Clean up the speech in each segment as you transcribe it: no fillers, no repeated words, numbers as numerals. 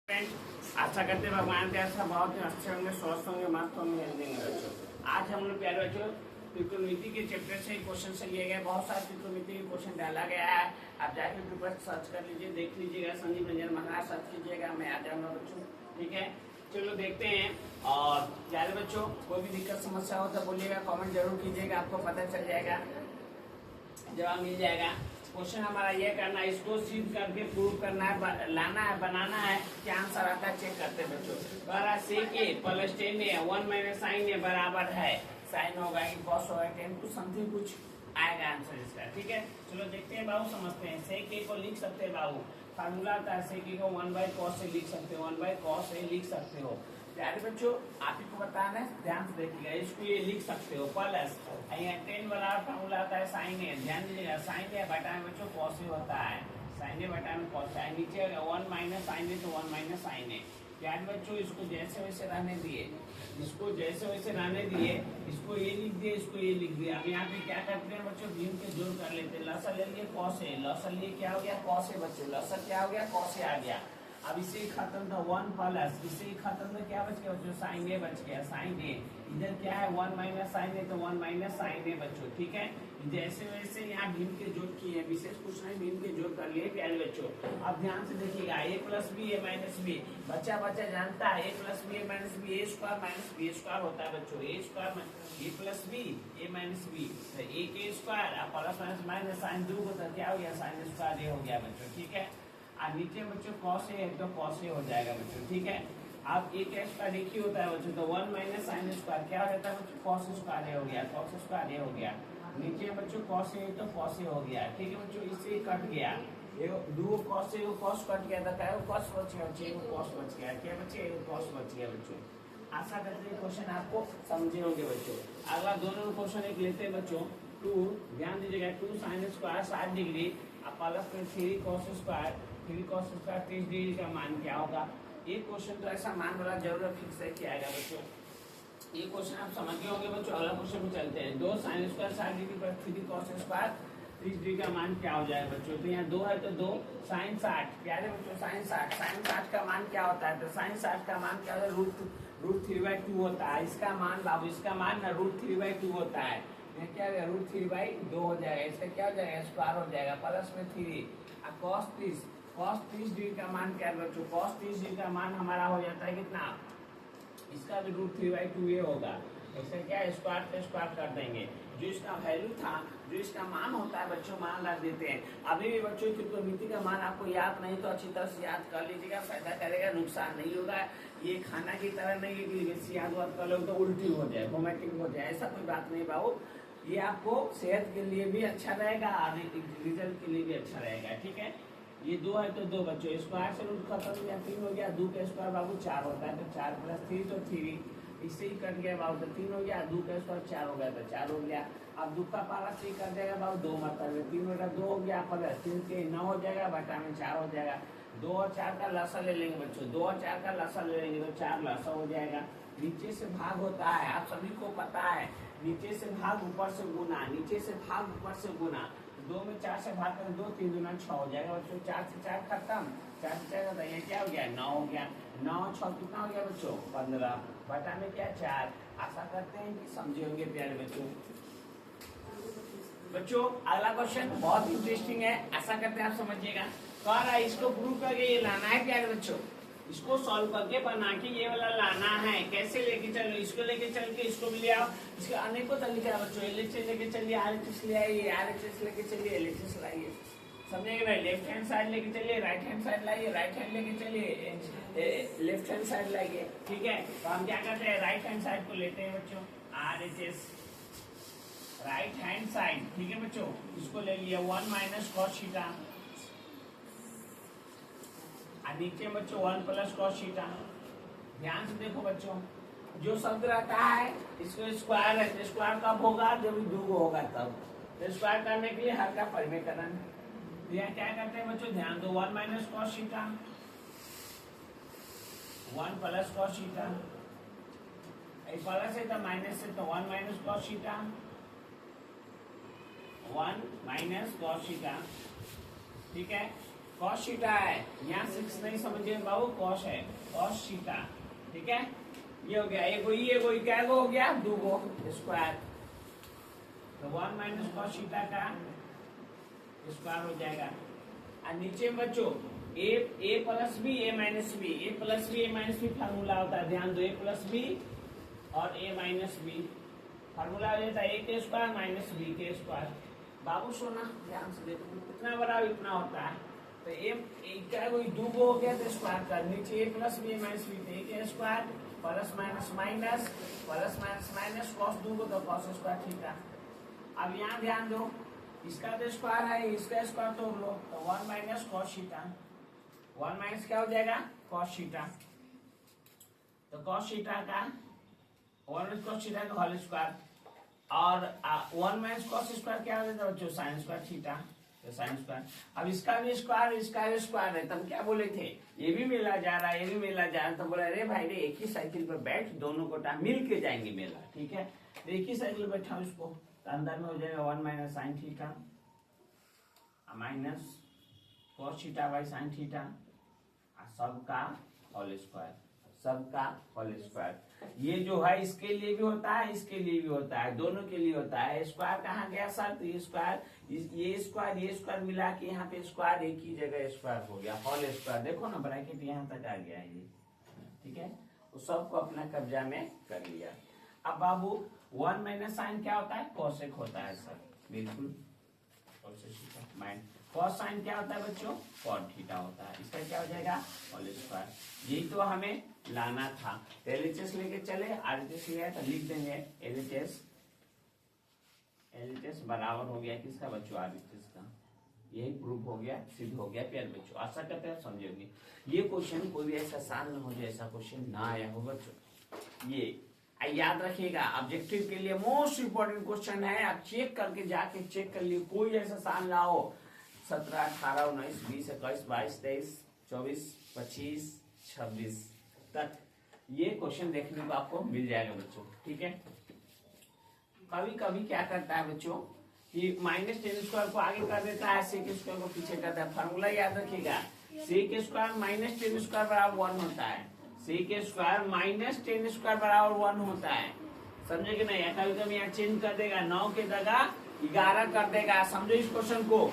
आशा करते हैं भगवान के ऐसा बहुत ही अच्छे होंगे, स्वस्थ होंगे, मस्त होंगे, हेल्दी होंगे बच्चों। आज हम लोग प्यारे बच्चों त्रिकोणमिति के चैप्टर से क्वेश्चन से लिए गए, बहुत सारे त्रिकोणमिति के क्वेश्चन डाला गया है। आप जाके पेपर सर्च कर लीजिए, देख लीजिएगा, संजीव रंजन महाराज सर्च कीजिएगा, मैं आ जाऊंगा बच्चों। ठीक है, चलो देखते हैं। और प्यारे बच्चों कोई भी दिक्कत समस्या हो तो बोलिएगा, कॉमेंट जरूर कीजिएगा, आपको पता चल जाएगा, जवाब मिल जाएगा। क्वेश्चन हमारा ये करना है, इसको सिद्ध करके प्रूव करना है, लाना है, बनाना है, क्या आंसर आता है चेक करते हैं बच्चों। बड़ा सेक ए प्लस 10 ए 1 माइनस साइन ए बराबर है, साइन होगा कि कॉस होगा 10 टू समथिंग कुछ आएगा आंसर इसका। ठीक है, चलो देखते हैं बाबू, समझते हैं। सेक ए को लिख सकते हैं बाबू, फार्मूला आता है सेक ए को 1/cos से लिख सकते हो, 1/cos से लिख सकते हो। प्यारे बच्चों आप ही को बताना है, ध्यान से देखिएगा, इसको ये लिख सकते हो प्लस 10 वाला फार्मूला आता है साइन ए, ध्यान दीजिएगा, साइन ए बटा में बच्चों कॉस ए होता है, साइन ए बटा में कॉस है, नीचे 1 माइनस साइन ए तो 1 माइनस साइन ए। प्यारे बच्चों इसको जैसे वैसे रहने दिए, इसको जैसे वैसे रहने दिए, इसको ये लिख दिए, इसको ये लिख दिया। अब यहाँ पे क्या करते हैं बच्चों, भीम के जोड़ कर लेते हैं, लसर ले लिए कॉस ए, लसर लिए क्या हो गया कॉस ए बच्चों, लसर क्या हो गया कॉस ए आ गया। अब इसे खत्म था 1 प्लस, इसे खत्म था क्या बच गया बच्चों, साइन ए बच गया, साइन ए। इधर क्या है 1 माइनस साइन ए तो 1 माइनस साइन ए बच्चों। ठीक है, जैसे वैसे यहाँ भीम के जोड़ किए, विशेष कुछ नहीं, भीम के जोड़ कर लिए प्यारे बच्चों। अब ध्यान से देखिएगा, a plus b a minus b, बच्चा जानता है a plus b a minus b, a square minus b square होता है बच्चों, a square a plus b a minus b, a के square plus minus minus sine 2 होता क्या हो गया साइन स्क्वायर ए हो गया बच्चों। ठीक है, और नीचे बच्चों कॉस ए है तो कॉस ए हो जाएगा बच्चों। ठीक है, अब एक स्क्वायर एक ही होता है बच्चों, तो 1 माइनस साइन स्क्वायर क्या रहता है बच्चों, कॉस स्क्वायर ए हो गया, कॉस स्क्वायर ए हो गया। नीचे बच्चों कॉस ए तो कॉस ए हो गया। ठीक है बच्चों, इससे कट गया, दो कॉस ए कॉस कट गया था, क्या कॉस बच गया बच्चे, कॉस बच गया, क्या बच्चे कॉस बच गया बच्चों। आशा करते हैं क्वेश्चन आपको समझे होंगे बच्चों। अगला दोनों क्वेश्चन एक लेते हैं बच्चों, 2 ध्यान दीजिएगा, 2 साइन स्क्वायर 60 डिग्री प्लस में 3 cos square, 3 cos square 30 degree का मान क्या होगा। ये क्वेश्चन तो ऐसा मान वाला जरूर फिक्स है किया आएगा बच्चों। ये क्वेश्चन आप समझ गए होंगे बच्चों। अगला क्वेश्चन में चलते हैं, 2 साइन स्क्वायर 60 डिग्री पर 3 कॉस स्क्वायर 30 डिग्री का मान क्या हो जाएगा बच्चों। तो यहाँ 2 है तो 2 साइन 60, प्यारे बच्चों साइन 60 का मान क्या होता है, तो साइन 60 का मान क्या होता है, रूट 3/2 होता है। इसका मान बाबू, इसका मान ना रूट 3/2 होता है, क्या हो जाएगा रूट 3/2 हो जाएगा, इसका क्या हो जाएगा स्क्वायर हो जाएगा, प्लस में 3 कॉस 30 डिग्री का मान क्या है बच्चों, कॉस 30 डिग्री का मान हमारा हो जाता है कितना, इसका भी रूट 3/2 ये होगा। इससे क्या स्क्वायर पे स्क्वायर कर देंगे, जो इसका वैल्यू था, जो इसका मान होता है बच्चों, मान रख देते हैं। अभी भी बच्चों त्रिकोणमिति का मान आपको याद नहीं तो अच्छी तरह से याद कर लीजिएगा, फायदा करेगा, नुकसान नहीं होगा। ये खाना की तरह नहीं है कि बेसी याद कर लो तो उल्टी हो जाए, वोमिटिंग हो जाए, ऐसा कोई बात नहीं बाबू। ये आपको सेहत के लिए भी अच्छा रहेगा और रिजल्ट के लिए भी अच्छा रहेगा। ठीक है, ये 2 है तो 2 बच्चों, स्क्वायर से रूट खत्म हो गया, 3 हो गया, 2 का स्क्वायर बाबू 4 होता है, तो 4 प्लस 3 तो 3, इससे ही कट गया बाबू, तो 3 हो गया, 2 का स्क्वायर 4 हो गया तो 4 हो गया। अब 2 का पारा से कट जाएगा बाबू, 2 मतलब 3 बटा 2 हो गया, प्लस 3 के 9 हो जाएगा, बटा में 4 हो जाएगा। 2 और 4 का लसा ले लेंगे बच्चों, 2 और 4 का लसा ले लेंगे तो 4 लसा हो जाएगा। नीचे से भाग होता है, आप सभी को पता है, नीचे से भाग ऊपर से गुना, नीचे से भाग ऊपर से गुना, 2 में 4 से भाग करें 2 3 दूना 6 हो जाएगा बच्चों, 4 से 4 खत्म, 4 से 4 होता है, ये क्या हो गया 9 हो गया, 9 6 कितना हो गया बच्चों 15, बटा में क्या 4। आशा करते हैं कि समझे होंगे प्यारे बच्चों। बच्चों अगला क्वेश्चन बहुत इंटरेस्टिंग है, आशा करते हैं आप समझिएगा। कह रहा है इसको प्रूव करके ये लाना है प्यारे बच्चों, इसको सॉल्व करके बना के ये वाला लाना है। कैसे लेके चलो, इसको लेके चल के इसको भी ले आओ, इसके अनेकों तरीका है बच्चों। एलएचएस लेके चलिए, आरएचएस ले आइए, आरएचएस लेके चलिए, एलएचएस लाइए, समझेंगे भाई। लेफ्ट हैंड साइड लेके चलिए, राइट हैंड साइड लाइए, राइट हैंड लेके चलिए, लेफ्ट हैंड साइड लाइए। ठीक है, तो हम क्या करते हैं, राइट हैंड साइड को लेते हैं बच्चों, आरएचएस राइट हैंड साइड। ठीक है बच्चों, इसको ले लिया 1 माइनस कॉस थीटा, नीचे बच्चों 1 प्लस कॉस थीटा। ध्यान से देखो बच्चों, जो शब्द रहता है इसको स्क्वायर है, स्क्वायर कब होगा जब 2 होगा तब, तो स्क्वायर करने के लिए हर का परिमेयकरण। यह क्या करते हैं बच्चों, ध्यान दो, 1 minus cos theta, 1 plus cos theta, plus है तो माइनस है तो 1 minus cos theta, 1 minus cos theta. ठीक है, कॉस थीटा है, यहाँ 6 नहीं समझिए बाबू, कॉस है, कॉस थीटा, ठीक है। ये हो गया, ये क्या हो गया, 2 स्क्वायर, तो 1 माइनस कॉस थीटा का स्क्वायर हो जाएगा। और नीचे बच्चों ए plus b a minus b, A plus b a minus B formula होता है, ध्यान दो, ए प्लस बी और ए माइनस बी फार्मूला हो जाता है, ए के स्क्वायर माइनस बी के स्क्वायर। बाबू सोना ध्यान से देखो, इतना बड़ा इतना होता है, तो ए क्या कोई 2 हो गया तो स्क्वायर कर, नीचे ए plus b a minus B, तो ए के square plus minus minus plus minus minus cos 2 तो कॉस स्क्वायर थीटा। अब यहाँ ध्यान दो, इसका तो स्क्वायर है, इसका स्क्वायर तोड़ लो, तो 1 माइनस कॉस थीटा, 1 माइनस क्या हो जाएगा, कॉस थीटा, तो कॉस थीटा का 1 माइनस कॉस थीटा का होल स्क्वायर, और 1 माइनस कॉस स्क्वायर क्या हो जाता है बच्चों, साइन स्क्वायर थीटा, तो साइन स्क्वायर। अब इसका भी स्क्वायर, इसका भी स्क्वायर है, तब क्या बोले थे, ये भी मिला जा रहा है, ये भी मिला जा रहा है, तो बोला अरे भाई रे एक ही साइकिल पर बैठ, दोनों को मिल के जाएंगे मेला, ठीक है। तो एक ही साइकिल पर बैठा इसको, तो अंदर में हो जाएगा 1 minus sine theta minus cos theta by sine theta, सबका होल स्क्वायर, सबका होल स्क्वायर। ये जो है इसके लिए भी होता है, इसके लिए भी होता है, दोनों के लिए होता है। स्क्वायर कहाँ गया सर, तो ये स्क्वायर, ये स्क्वायर मिला के यहाँ पे स्क्वायर एक ही जगह स्क्वायर हो गया, होल स्क्वायर। देखो ना ब्रैकेट यहाँ तक आ गया है ये, ठीक है, तो सबको अपना कब्जा में कर लिया। अब बाबू 1 माइनस साइन क्या होता है, कोसेक होता है सर, बिल्कुल माइनस कॉस साइन क्या होता है बच्चों, कॉट थीटा होता है, इसका क्या हो जाएगा होल स्क्वायर। यही तो हमें लाना था, एलएचएस लेके चले, आरएचएस लिया तो लिख देंगे एलएचएस, एलएचएस बराबर हो गया किसका बच्चों, आरएचएस का। यही प्रूफ हो गया, सिद्ध हो गया प्यार बच्चों। आशा करते हैं समझोगे। ये क्वेश्चन कोई भी ऐसा आसान न हो जो ऐसा क्वेश्चन ना आया हो बच्चों। ये याद रखिएगा, ऑब्जेक्टिव के लिए मोस्ट इंपोर्टेंट क्वेश्चन है। आप चेक करके जाके चेक कर लिए, कोई ऐसा आसान ना हो। 17, 18, 19, 20, 21, 22, 23, 24, 25, 26 तक ये क्वेश्चन देखने को आपको मिल जाएगा बच्चों, ठीक है। कभी कभी क्या करता है बच्चों कि माइनस 10 स्क्वायर को आगे कर देता है, सेक स्क्वायर को पीछे करता है। फॉर्मूला याद रखिएगा, सेक स्क्वायर माइनस 10 स्क्वायर बराबर 1 होता है, सेक स्क्वायर माइनस 10 स्क्वायर बराबर 1 होता है, समझे कि नहीं। कभी कभी यहाँ चेंज कर देगा, 9 के जगह 11 कर देगा, समझो इस क्वेश्चन को,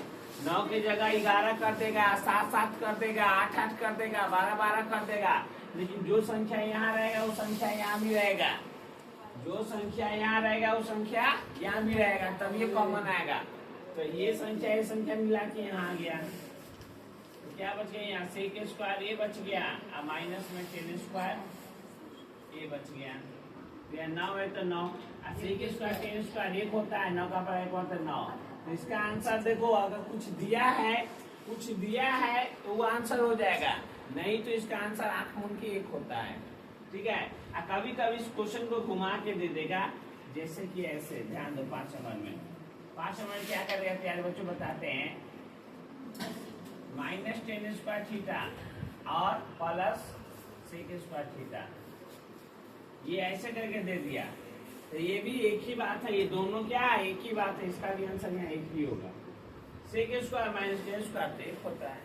9 के जगह 11 कर देगा, 7, 7 कर देगा, 8, 8 कर देगा, 12, 12 कर देगा। लेकिन जो संख्या यहाँ रहेगा वो संख्या यहाँ भी रहेगा, जो संख्या यहाँ रहेगा वो संख्या यहाँ भी रहेगा, तब ये कॉमन आएगा। तो ये संख्या मिला के यहाँ आ गया, तो क्या बच गया यहाँ, सेक स्क्वायर ये बच गया, माइनस में 10 स्क्वायर ये बच गया, 9 है तो 9, सेक स्क्वायर 10 स्क्वायर 1 होता है, 9 का पर 1 होता है 9। तो इसका आंसर देखो, अगर कुछ दिया है तो वो आंसर हो जाएगा, नहीं तो इसका आंसर आंख मूंद के 1 होता है, ठीक है। कभी कभी इस क्वेश्चन को घुमा के दे देगा, जैसे कि ऐसे, ध्यान दो 5 नंबर में। 5 नंबर क्या करेगा प्यारे बच्चों बताते हैं, माइनस 10 स्क्वायर थीटा और प्लस सेक स्क्वायर थीटा, ये ऐसे करके दे दिया। तो ये भी एक ही बात है, ये दोनों क्या है, एक ही बात है, इसका भी आंसर यहाँ एक ही होगा। सेक स्क्वायर माइनस 10 स्क्वायर तो 1 होता है।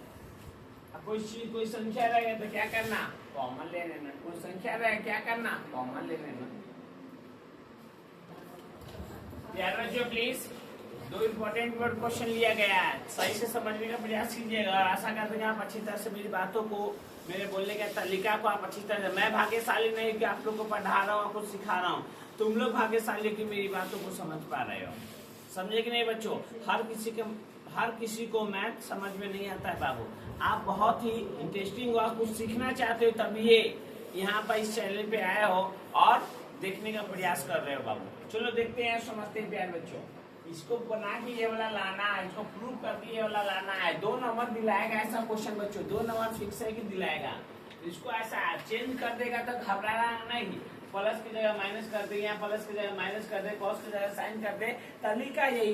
अब कोई संख्या रहेगा तो क्या करना, कॉमन ले लेना, कोई संख्या रहेगा क्या करना, कॉमन ले लेना। ध्यान रखिए प्लीज, 2 इंपॉर्टेंट वर्ड क्वेश्चन लिया गया है, सही से समझने का प्रयास कीजिएगा, और आशा करते हैं आप अच्छी तरह से मेरी बातों को, मेरे बोलने के तरीका को आप अच्छी तरह से, मैं भाग्यशाली नहीं कि आप लोग को पढ़ा रहा हूँ, कुछ सिखा रहा हूँ, तुम लोग भाग्यशाली की मेरी बातों को समझ पा रहे हो, समझे कि नहीं बच्चों। हर किसी को मैथ समझ में नहीं आता है बाबू, आप बहुत ही इंटरेस्टिंग हुआ, कुछ सीखना चाहते हो तभी ये यहाँ पर इस चैनल पे आए हो और देखने का प्रयास कर रहे हो बाबू। चलो देखते हैं, समझते हैं प्यारे बच्चों। इसको बना के ये वाला लाना है, इसको प्रूव करके ये वाला लाना है। 2 नंबर दिलाएगा ऐसा क्वेश्चन बच्चों, 2 नंबर फिक्स है कि दिलाएगा। इसको ऐसा चेंज कर देगा तो घबराना नहीं, प्लस की जगह माइनस कर दे, या प्लस की जगह माइनस कर दे, कॉस की जगह साइन कर दे, तरीका यही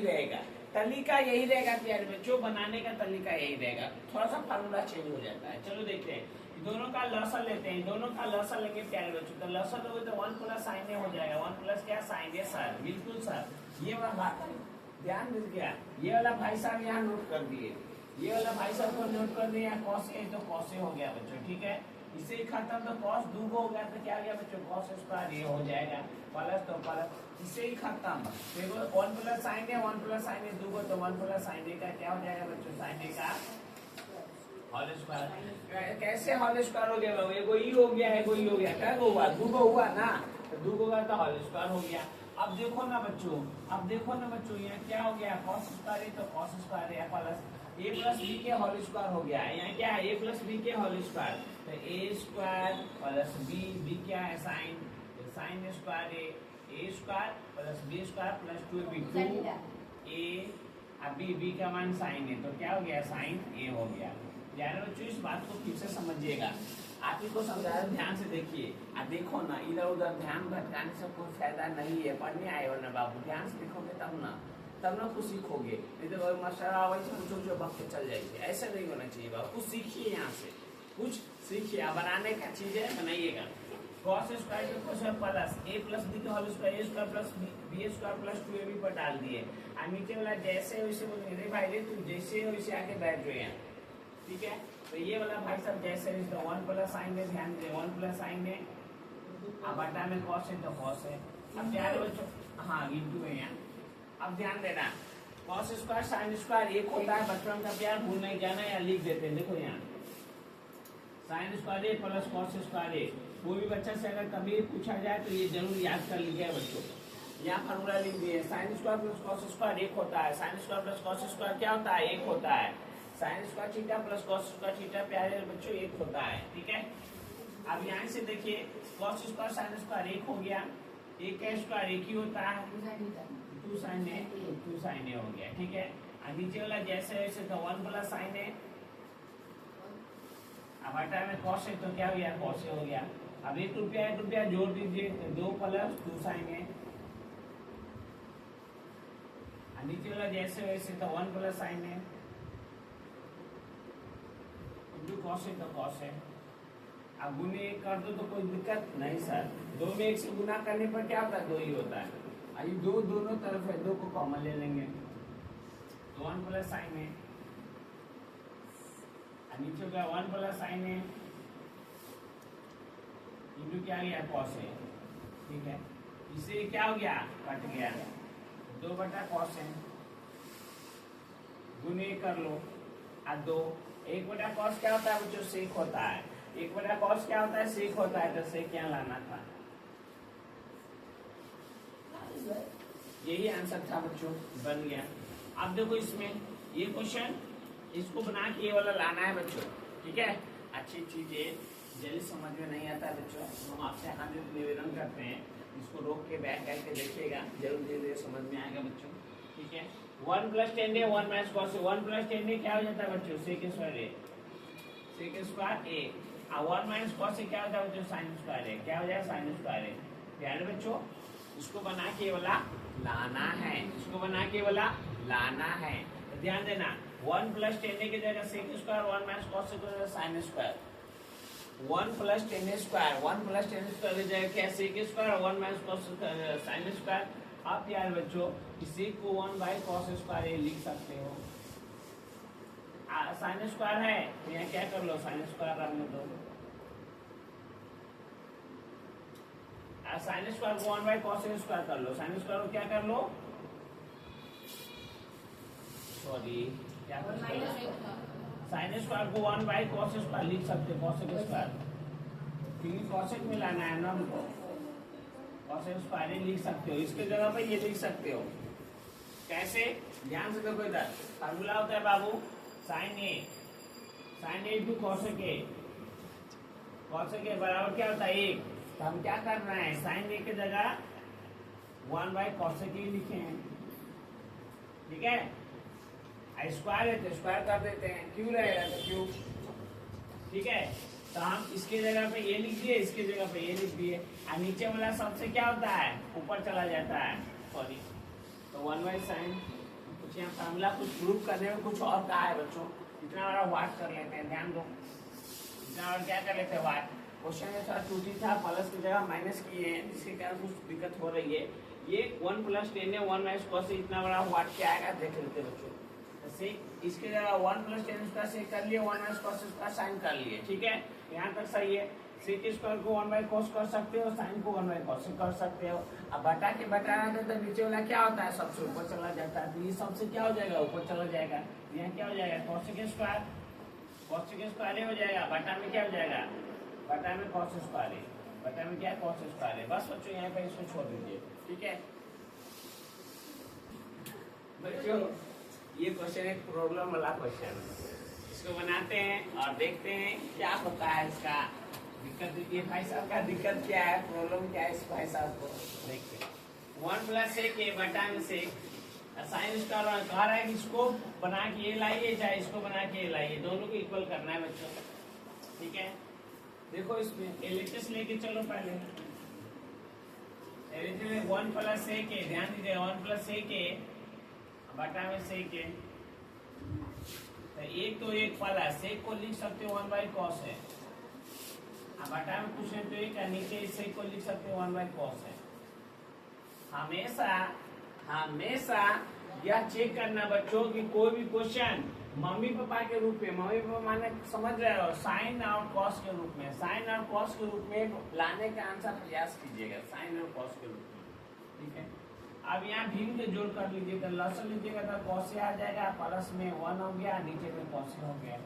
रहेगा, प्यारे बच्चों, बनाने का तरीका यही रहेगा, थोड़ा सा फार्मूला चेंज हो जाता है। चलो देखते हैं, दोनों का लॉसन लेते हैं, दोनों का लॉसन लेंगे प्यारे बच्चों। तो लॉसन लोगे तो 1 प्लस साइन हो जाएगा, 1 प्लस क्या साइन है सर, बिल्कुल सर, ये वाला बात ध्यान दीजिएगा, ये वाला भाई साहब यहाँ नोट कर दिए, ये वाला भाई साहब को नोट कर दिया, कॉस ए तो कॉस ए हो गया बच्चों, ठीक है। इसे ही खत्म, तो कॉस दूगो हो गया तो क्या हो गया बच्चों, कॉस स्क्वायर ये हो जाएगा, प्लस तो प्लस, इसे ही खत्म। देखो 1 प्लस साइन ए 1 प्लस साइन ए दूगो, तो 1 प्लस साइन ए का क्या हो जाएगा बच्चों, साइन ए का होल स्क्वायर। कैसे होल स्क्वायर हो गया बाबू, एगो ई हो गया है, एगो ई हो गया, क्या हुआ, दूगो हुआ ना, तो दूगो का तो होल स्क्वायर हो गया। अब देखो ना बच्चों, अब देखो ना बच्चों, यहाँ क्या हो गया, cos स्क्वायर है तो cos स्क्वायर है, प्लस a प्लस बी के होल स्क्वायर हो गया है। यहाँ क्या है, a प्लस बी के होल स्क्वायर, तो a स्क्वायर प्लस b क्या है, साइन, साइन स्क्वायर है, a square plus b square plus 2b, 2a, अब b का मान साइन है, तो क्या हो गया, साइन a हो गया। यार बच्चों इस बात को फिर से समझिएगा, आप ही को समझा रहे, ध्यान से देखिए। देखो ना, इधर उधर ध्यान भटकाने से कोई फायदा नहीं है, पढ़ने आए हो ना बाबू, ध्यान से देखोगे तब ना कुछ सीखोगे, नहीं तो मास्टर आवाज जो वक्त चल जाएगी, ऐसा नहीं होना चाहिए बाबू। कुछ सीखिए, यहाँ से कुछ सीखिए, बनाने का चीज है बनाइएगा। cos स्क्वायर को प्लस a प्लस b का whole square, a square plus b square plus 2ab पर डाल दिए, और नीचे वाला जैसे वैसे बोलेंगे, रे भाई रे तू जैसे वैसे आके बैठ जाए यहाँ, ठीक है। तो ये वाला भाई साहब जैसे 1 प्लस साइन है, ध्यान दे 1 प्लस साइन है, अब बटा में कॉस है तो कॉस है। अब ध्यान बच्चों, हाँ इंटू है यहाँ, अब ध्यान देना, कॉस स्क्वायर साइन स्क्वायर एक होता है, बच्चों का प्यार भूल नहीं जाना, या लिख देते हैं, देखो यहाँ sine square a plus cos square ए। कोई भी बच्चा से अगर कभी पूछा जाए तो ये जरूर याद कर लीजिए बच्चों, यहाँ फॉर्मूला लिख दिए, sine square plus cos square एक होता है, sine square plus cos square क्या होता है, एक होता है, sine square theta plus cos square theta प्यारे बच्चों एक होता है, ठीक है। अब यहाँ से देखिए, कॉस स्क्वायर साइन स्क्वायर एक हो गया, एक का स्क्वायर एक ही होता है, 2 साइन ए हो गया, ठीक है। अब नीचे वाला जैसे वैसे तो 1 प्लस साइन ए, अब बटा में कॉस है तो क्या हो गया, कॉस ए हो गया। अब 1 रुपया जोड़ दीजिए, तो 2 प्लस 2 साइन ए, नीचे वाला जैसे वैसे तो 1 प्लस साइन ए, कॉस है तो कॉस है। अब गुने कर दो तो कोई दिक्कत नहीं सर, 2 में 1 से गुना करने पर क्या होता है, 2 ही होता है। अभी 2 दोनों तरफ है, 2 को कॉमन ले लेंगे, तो 1 प्लस साइन है, नीचे का 1 प्लस साइन है, इंटू क्या गया, कॉस है, ठीक है। इससे क्या हो गया, कट गया, 2 बटा कॉस है, गुने कर लो, अब 2, 1 बटा कॉस क्या होता है बच्चों, सेक होता है, 1 बटा कॉस क्या होता है, सेक होता है, तो सेक क्या लाना था, यही आंसर था बच्चों, बन गया। अब देखो इसमें ये क्वेश्चन, इसको बना के ये वाला लाना है बच्चों, ठीक है। अच्छी चीजें जल्दी समझ में नहीं आता बच्चों, हम आपसे हाथ निवेदन करते हैं, इसको रोक के बैठ करके देखिएगा, जरूर धीरे धीरे समझ में आएगा बच्चों, ठीक है। 1 प्लस 10 ए 1 माइनस कॉस ए, 1 प्लस 10 ए क्या हो जाता है बच्चों, सेक स्क्वायर ए, सेक स्क्वायर ए, और 1 माइनस कॉस ए क्या होता है बच्चों, साइन स्क्वायर ए, क्या हो जाएगा, साइन स्क्वायर ए। ध्यान बच्चों, इसको बना के वाला लाना है, इसको बना के वाला लाना है, तो ध्यान देना, 1 प्लस 10 ए की जगह sec square, 1 minus cos a की जगह sine square, 1 plus 10 square, 1 plus 10 square की जगह क्या, sec square, 1 minus cos sine square. आप यार बच्चों इसी को 1 बाई कॉस स्क्वायर लिख सकते हो, साइन स्क्वायर है तो यहाँ क्या कर लो, साइन स्क्वायर रखने दो, साइन स्क्वायर को 1 बाई कॉस स्क्वायर कर लो, साइन स्क्वायर को क्या कर लो, सॉरी क्या कर लो, साइन स्क्वायर को 1 बाई कॉस स्क्वायर लिख सकते हो, कॉसेक स्क्वायर, क्योंकि कॉसेक में लाना है ना हमको, कॉसेक स्क्वायर ही लिख सकते हो, इसके जगह पे ये लिख सकते हो, कैसे, ध्यान से देखो, इधर फार्मूला होता है बाबू, sine A into cosec A, cosec A बराबर क्या होता है 1, तो हम क्या करना है, साइन ए की जगह 1 बाई कॉसेक ए लिखे हैं, ठीक है। स्क्वायर है तो स्क्वायर कर देते हैं, क्यों रहेगा तो क्यों, ठीक है। तो हम इसके जगह पे ये लिख दिए, इसके जगह पे ये लिख दिए, और नीचे वाला सबसे क्या होता है, ऊपर चला जाता है, सॉरी, तो 1 बाई साइन, कुछ यहाँ फार्मूला कुछ प्रूव करने में कुछ और कहा है बच्चों, इतना बड़ा वाट कर लेते हैं, ध्यान दो, इतना बड़ा क्या कर लेते हैं वाट, क्वेश्चन में थोड़ा टूटी था, प्लस की जगह माइनस किए हैं, जिसके कारण कुछ दिक्कत हो रही है। ये 1 प्लस 10 है, 1 माइनस कॉस, इतना बड़ा वाट क्या आएगा देख लेते बच्चों, सेक इसके जगह 1 प्लस टेन स्क्वायर सेक कर लिए, 1 माइनस कॉस स्क्वायर साइन कर लिए, ठीक है, यहाँ तक सही है। सेक स्क्वायर को 1 बाई कॉस कर सकते हो, साइन को 1 बाई कॉस कर सकते हो। अब बटा के बटाना था तो नीचे वाला क्या होता है, सबसे ऊपर चला जाता है, तो ये सबसे क्या हो जाएगा, ऊपर चला जाएगा। यहाँ क्या हो जाएगा, कॉसेक स्क्वायर हो जाएगा, बटा में क्या हो जाएगा, बटा में कॉस स्क्वायर है, बटा में क्या कॉस स्क्वायर है। बस बच्चों यहाँ पे इसको छोड़ दीजिए, ठीक है बच्चों। ये क्वेश्चन एक प्रॉब्लम वाला क्वेश्चन है, इसको बनाते हैं और देखते हैं क्या होता है इसका दिक्कत। ये भाई साहब का दिक्कत क्या है, प्रॉब्लम क्या है इस भाई साहब को, देखते हैं। 1 प्लस सेक ए बटा में सेक साइन स्क्वायर कह रहा है कि इसको बना के ये लाइए, चाहे इसको बना के ये लाइए, दोनों को इक्वल करना है बच्चों, ठीक है। देखो इसमें एलएचएस लेके चलो पहले, एलएचएस में 1 प्लस सेक ए, ध्यान दीजिए 1 प्लस सेक ए बटा में सेक ए, तो एक तो एक फल है, सेक को लिख सकते हो 1 बाई कॉस है, बटा में कुछ नहीं तो एक नीचे सेक को लिख सकते हो 1 बाई कॉस है। हमेशा यह चेक करना बच्चों कि कोई भी क्वेश्चन मम्मी पापा के रूप में, मम्मी पापा माने समझ रहे हो, साइन और कॉस के रूप में, साइन और कॉस के रूप में लाने का आंसर प्रयास कीजिएगा, साइन और कॉस के रूप में, ठीक है। अब यहाँ भीम के जोड़ कर लीजिएगा, लसन लीजिएगा तो कॉस आ जाएगा, प्लस में 1 हो गया, नीचे में कॉस हो गया।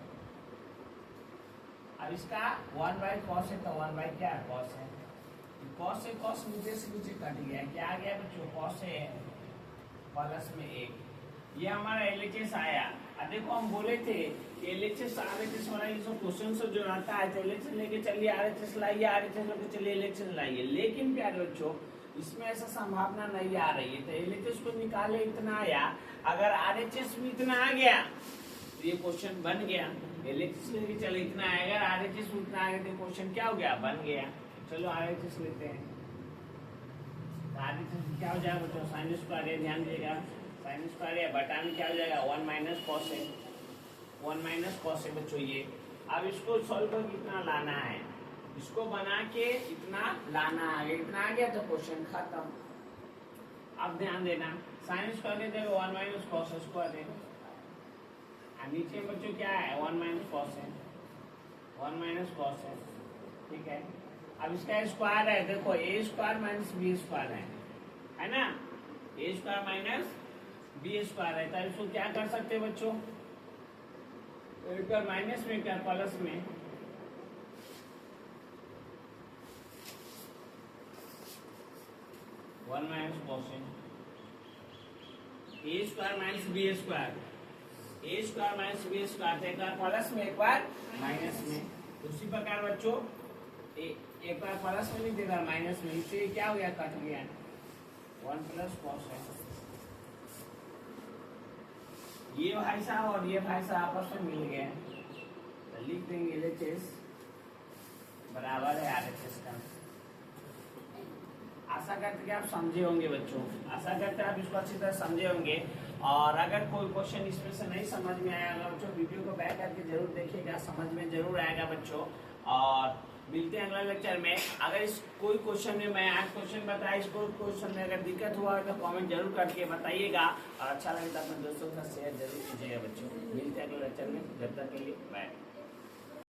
अब इसका 1 बाई कॉस है तो 1 बाई क्या कॉस है, कॉस से कॉस नीचे से नीचे कट गया, क्या आ गया बच्चों, कॉस है प्लस में 1। ये हमारा एलएचएस आया। अब देखो हम बोले थे कि एलएचएस आरएचएस वाला ये सब क्वेश्चन से जो आता है, तो एलएचएस लेके चलिए आरएचएस लाइए, आरएचएस लेके चलिए एलएचएस लाइए, लेकिन प्यारे बच्चों इसमें ऐसा संभावना नहीं आ रही है। तो एलएचएस को निकाले इतना आया, अगर आरएचएस में इतना आ गया तो ये क्वेश्चन बन गया, एलएचएस लेके चले इतना आएगा, आरएचएस में इतना आ गया तो क्वेश्चन क्या हो गया, बन गया। चलो आरएचएस लेते हैं, आरएचएस क्या हो जाएगा बच्चों, साइन स्क्वायर है, ध्यान दीजिएगा साइन स्क्वायर है, बटा में क्या हो जाएगा 1 माइनस कॉस है, 1 माइनस कॉस है बच्चों ये। अब इसको सॉल्व कर कितना लाना है, इसको बना के इतना लाना आ गया, इतना आ गया तो क्वेश्चन खत्म। अब ध्यान देना साइन स्क्वायर दे देगा 1 माइनस कॉस स्क्वायर है, नीचे बच्चों क्या है 1 माइनस कॉस है, 1 माइनस कॉस है, ठीक है। अब इसका स्क्वायर है, देखो ए स्क्वायर माइनस बी स्क्वायर है ना, ए स्क्वायर माइनस बी स्क्वायर है, तो इसको क्या कर सकते हैं बच्चों, एक माइनस में क्या प्लस में, वन माइनस कॉस ए स्क्वायर माइनस बी स्क्वायर, ए स्क्वायर माइनस बी स्क्वायर, एक बार प्लस में एक बार माइनस में। उसी प्रकार बच्चों एक बार प्लस में नहीं देगा माइनस में, इससे क्या हो गया, कट गया 1 प्लस कॉस है। ये भाई साहब और ये भाई साहब आपस में मिल गए, तो लिख देंगे एलएचएस बराबर है आरएचएस का। आशा करते कि आप समझे होंगे बच्चों, आशा करते आप इसको अच्छी तरह समझे होंगे। और अगर कोई क्वेश्चन इसमें से नहीं समझ में आएगा बच्चों, वीडियो को बैक करके जरूर देखिएगा, समझ में जरूर आएगा बच्चों। और मिलते हैं अगला लेक्चर में। अगर इस कोई क्वेश्चन में मैं आज क्वेश्चन बताया, इसको क्वेश्चन में अगर दिक्कत हुआ है तो कमेंट जरूर करके बताइएगा, और अच्छा लगे तो अपने दोस्तों के साथ शेयर जरूर कीजिएगा बच्चों। मिलते हैं अगले लेक्चर में, जब तक के लिए बाय।